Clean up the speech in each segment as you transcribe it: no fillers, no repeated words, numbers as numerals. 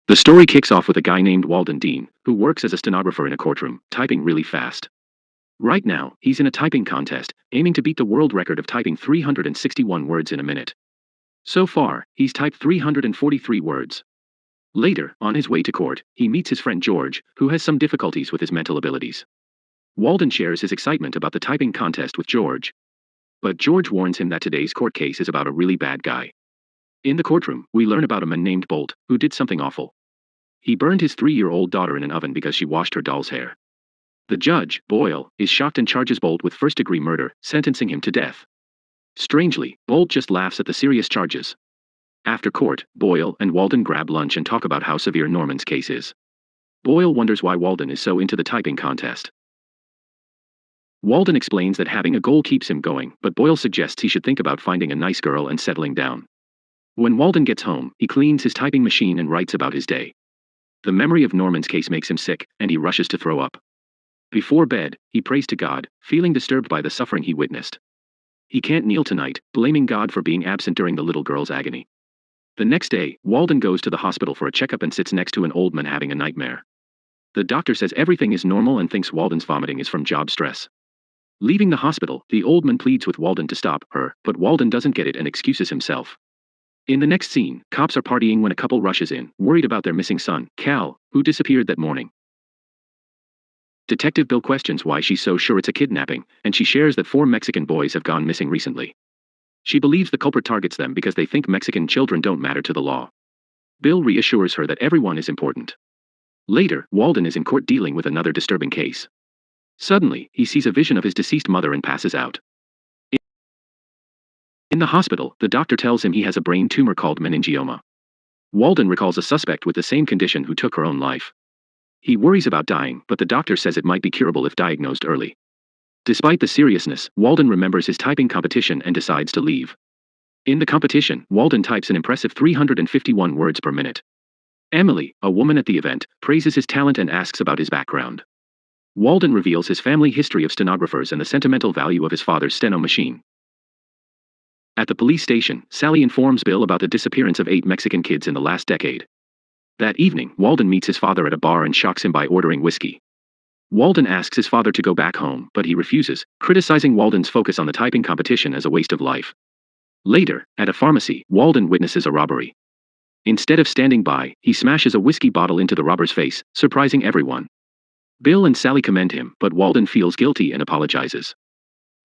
The story kicks off with a guy named Walden Dean, who works as a stenographer in a courtroom, typing really fast. Right now, he's in a typing contest, aiming to beat the world record of typing 361 words in a minute. So far, he's typed 343 words. Later, on his way to court, he meets his friend George, who has some difficulties with his mental abilities. Walden shares his excitement about the typing contest with George. But George warns him that today's court case is about a really bad guy. In the courtroom, we learn about a man named Bolt, who did something awful. He burned his 3-year-old daughter in an oven because she washed her doll's hair. The judge, Boyle, is shocked and charges Bolt with first-degree murder, sentencing him to death. Strangely, Bolt just laughs at the serious charges. After court, Boyle and Walden grab lunch and talk about how severe Norman's case is. Boyle wonders why Walden is so into the typing contest. Walden explains that having a goal keeps him going, but Boyle suggests he should think about finding a nice girl and settling down. When Walden gets home, he cleans his typing machine and writes about his day. The memory of Norman's case makes him sick, and he rushes to throw up. Before bed, he prays to God, feeling disturbed by the suffering he witnessed. He can't kneel tonight, blaming God for being absent during the little girl's agony. The next day, Walden goes to the hospital for a checkup and sits next to an old man having a nightmare. The doctor says everything is normal and thinks Walden's vomiting is from job stress. Leaving the hospital, the old man pleads with Walden to stop her, but Walden doesn't get it and excuses himself. In the next scene, cops are partying when a couple rushes in, worried about their missing son, Cal, who disappeared that morning. Detective Bill questions why she's so sure it's a kidnapping, and she shares that 4 Mexican boys have gone missing recently. She believes the culprit targets them because they think Mexican children don't matter to the law. Bill reassures her that everyone is important. Later, Walden is in court dealing with another disturbing case. Suddenly, he sees a vision of his deceased mother and passes out. In the hospital, the doctor tells him he has a brain tumor called meningioma. Walden recalls a suspect with the same condition who took her own life. He worries about dying, but the doctor says it might be curable if diagnosed early. Despite the seriousness, Walden remembers his typing competition and decides to leave. In the competition, Walden types an impressive 351 words per minute. Emily, a woman at the event, praises his talent and asks about his background. Walden reveals his family history of stenographers and the sentimental value of his father's steno machine. At the police station, Sally informs Bill about the disappearance of 8 Mexican kids in the last decade. That evening, Walden meets his father at a bar and shocks him by ordering whiskey. Walden asks his father to go back home, but he refuses, criticizing Walden's focus on the typing competition as a waste of life. Later, at a pharmacy, Walden witnesses a robbery. Instead of standing by, he smashes a whiskey bottle into the robber's face, surprising everyone. Bill and Sally commend him, but Walden feels guilty and apologizes.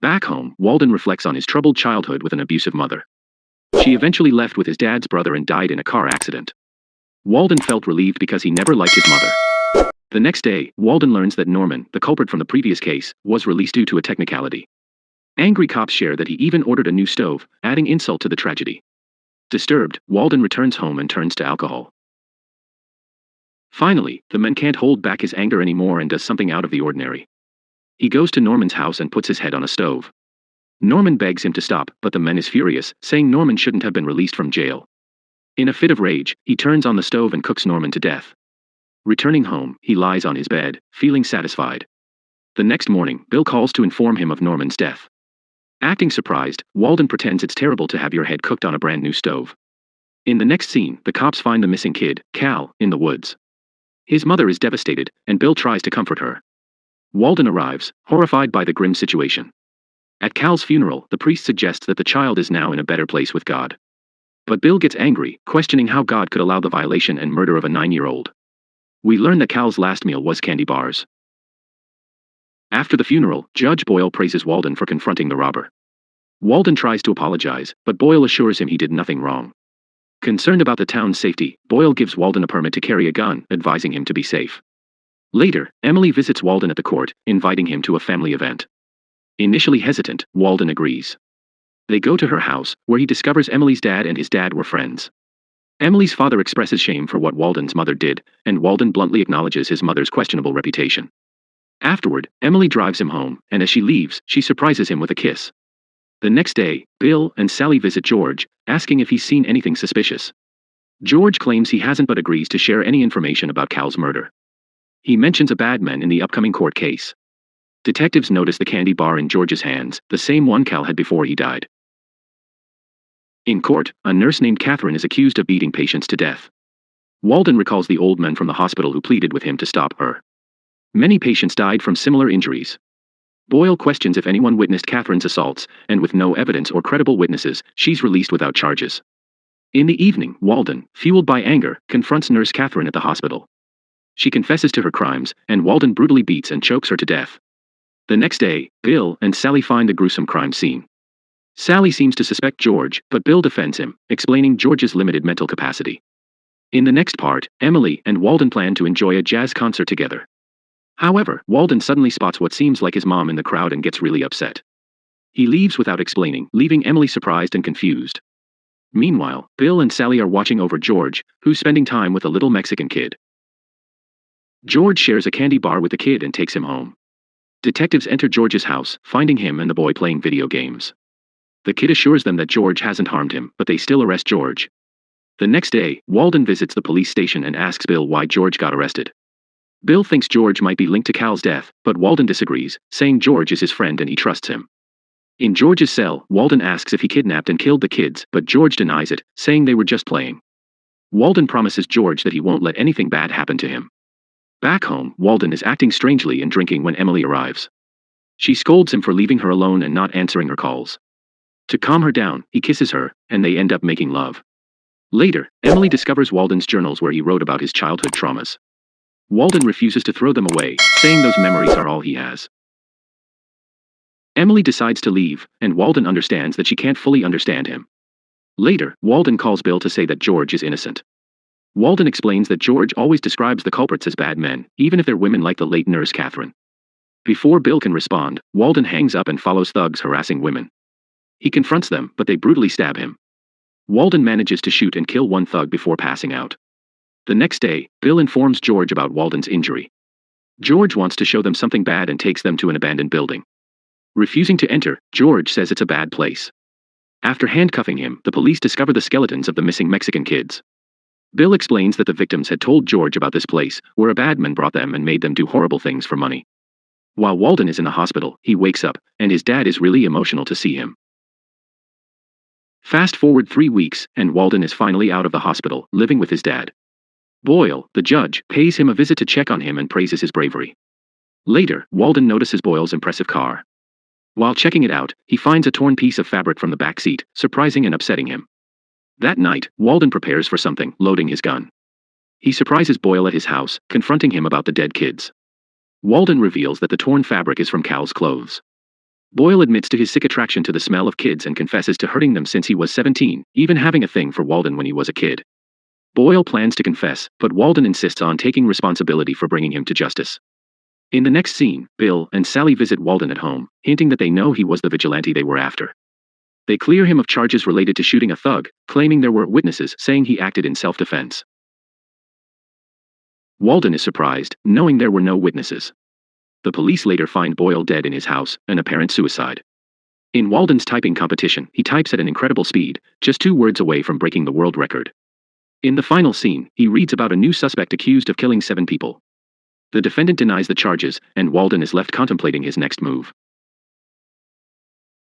Back home, Walden reflects on his troubled childhood with an abusive mother. She eventually left with his dad's brother and died in a car accident. Walden felt relieved because he never liked his mother. The next day, Walden learns that Norman, the culprit from the previous case, was released due to a technicality. Angry cops share that he even ordered a new stove, adding insult to the tragedy. Disturbed, Walden returns home and turns to alcohol. Finally, the man can't hold back his anger anymore and does something out of the ordinary. He goes to Norman's house and puts his head on a stove. Norman begs him to stop, but the man is furious, saying Norman shouldn't have been released from jail. In a fit of rage, he turns on the stove and cooks Norman to death. Returning home, he lies on his bed, feeling satisfied. The next morning, Bill calls to inform him of Norman's death. Acting surprised, Walden pretends it's terrible to have your head cooked on a brand new stove. In the next scene, the cops find the missing kid, Cal, in the woods. His mother is devastated, and Bill tries to comfort her. Walden arrives, horrified by the grim situation. At Cal's funeral, the priest suggests that the child is now in a better place with God. But Bill gets angry, questioning how God could allow the violation and murder of a 9-year-old. We learn that Cal's last meal was candy bars. After the funeral, Judge Boyle praises Walden for confronting the robber. Walden tries to apologize, but Boyle assures him he did nothing wrong. Concerned about the town's safety, Boyle gives Walden a permit to carry a gun, advising him to be safe. Later, Emily visits Walden at the court, inviting him to a family event. Initially hesitant, Walden agrees. They go to her house, where he discovers Emily's dad and his dad were friends. Emily's father expresses shame for what Walden's mother did, and Walden bluntly acknowledges his mother's questionable reputation. Afterward, Emily drives him home, and as she leaves, she surprises him with a kiss. The next day, Bill and Sally visit George, asking if he's seen anything suspicious. George claims he hasn't but agrees to share any information about Cal's murder. He mentions a bad man in the upcoming court case. Detectives notice the candy bar in George's hands, the same one Cal had before he died. In court, a nurse named Catherine is accused of beating patients to death. Walden recalls the old man from the hospital who pleaded with him to stop her. Many patients died from similar injuries. Boyle questions if anyone witnessed Catherine's assaults, and with no evidence or credible witnesses, she's released without charges. In the evening, Walden, fueled by anger, confronts Nurse Catherine at the hospital. She confesses to her crimes, and Walden brutally beats and chokes her to death. The next day, Bill and Sally find the gruesome crime scene. Sally seems to suspect George, but Bill defends him, explaining George's limited mental capacity. In the next part, Emily and Walden plan to enjoy a jazz concert together. However, Walden suddenly spots what seems like his mom in the crowd and gets really upset. He leaves without explaining, leaving Emily surprised and confused. Meanwhile, Bill and Sally are watching over George, who's spending time with a little Mexican kid. George shares a candy bar with the kid and takes him home. Detectives enter George's house, finding him and the boy playing video games. The kid assures them that George hasn't harmed him, but they still arrest George. The next day, Walden visits the police station and asks Bill why George got arrested. Bill thinks George might be linked to Cal's death, but Walden disagrees, saying George is his friend and he trusts him. In George's cell, Walden asks if he kidnapped and killed the kids, but George denies it, saying they were just playing. Walden promises George that he won't let anything bad happen to him. Back home, Walden is acting strangely and drinking when Emily arrives. She scolds him for leaving her alone and not answering her calls. To calm her down, he kisses her, and they end up making love. Later, Emily discovers Walden's journals where he wrote about his childhood traumas. Walden refuses to throw them away, saying those memories are all he has. Emily decides to leave, and Walden understands that she can't fully understand him. Later, Walden calls Bill to say that George is innocent. Walden explains that George always describes the culprits as bad men, even if they're women like the late Nurse Catherine. Before Bill can respond, Walden hangs up and follows thugs harassing women. He confronts them, but they brutally stab him. Walden manages to shoot and kill one thug before passing out. The next day, Bill informs George about Walden's injury. George wants to show them something bad and takes them to an abandoned building. Refusing to enter, George says it's a bad place. After handcuffing him, the police discover the skeletons of the missing Mexican kids. Bill explains that the victims had told George about this place, where a bad man brought them and made them do horrible things for money. While Walden is in the hospital, he wakes up, and his dad is really emotional to see him. Fast forward 3 weeks, and Walden is finally out of the hospital, living with his dad. Boyle, the judge, pays him a visit to check on him and praises his bravery. Later, Walden notices Boyle's impressive car. While checking it out, he finds a torn piece of fabric from the back seat, surprising and upsetting him. That night, Walden prepares for something, loading his gun. He surprises Boyle at his house, confronting him about the dead kids. Walden reveals that the torn fabric is from Cal's clothes. Boyle admits to his sick attraction to the smell of kids and confesses to hurting them since he was 17, even having a thing for Walden when he was a kid. Boyle plans to confess, but Walden insists on taking responsibility for bringing him to justice. In the next scene, Bill and Sally visit Walden at home, hinting that they know he was the vigilante they were after. They clear him of charges related to shooting a thug, claiming there were witnesses saying he acted in self-defense. Walden is surprised, knowing there were no witnesses. The police later find Boyle dead in his house, an apparent suicide. In Walden's typing competition, he types at an incredible speed, just 2 words away from breaking the world record. In the final scene, he reads about a new suspect accused of killing 7 people. The defendant denies the charges, and Walden is left contemplating his next move.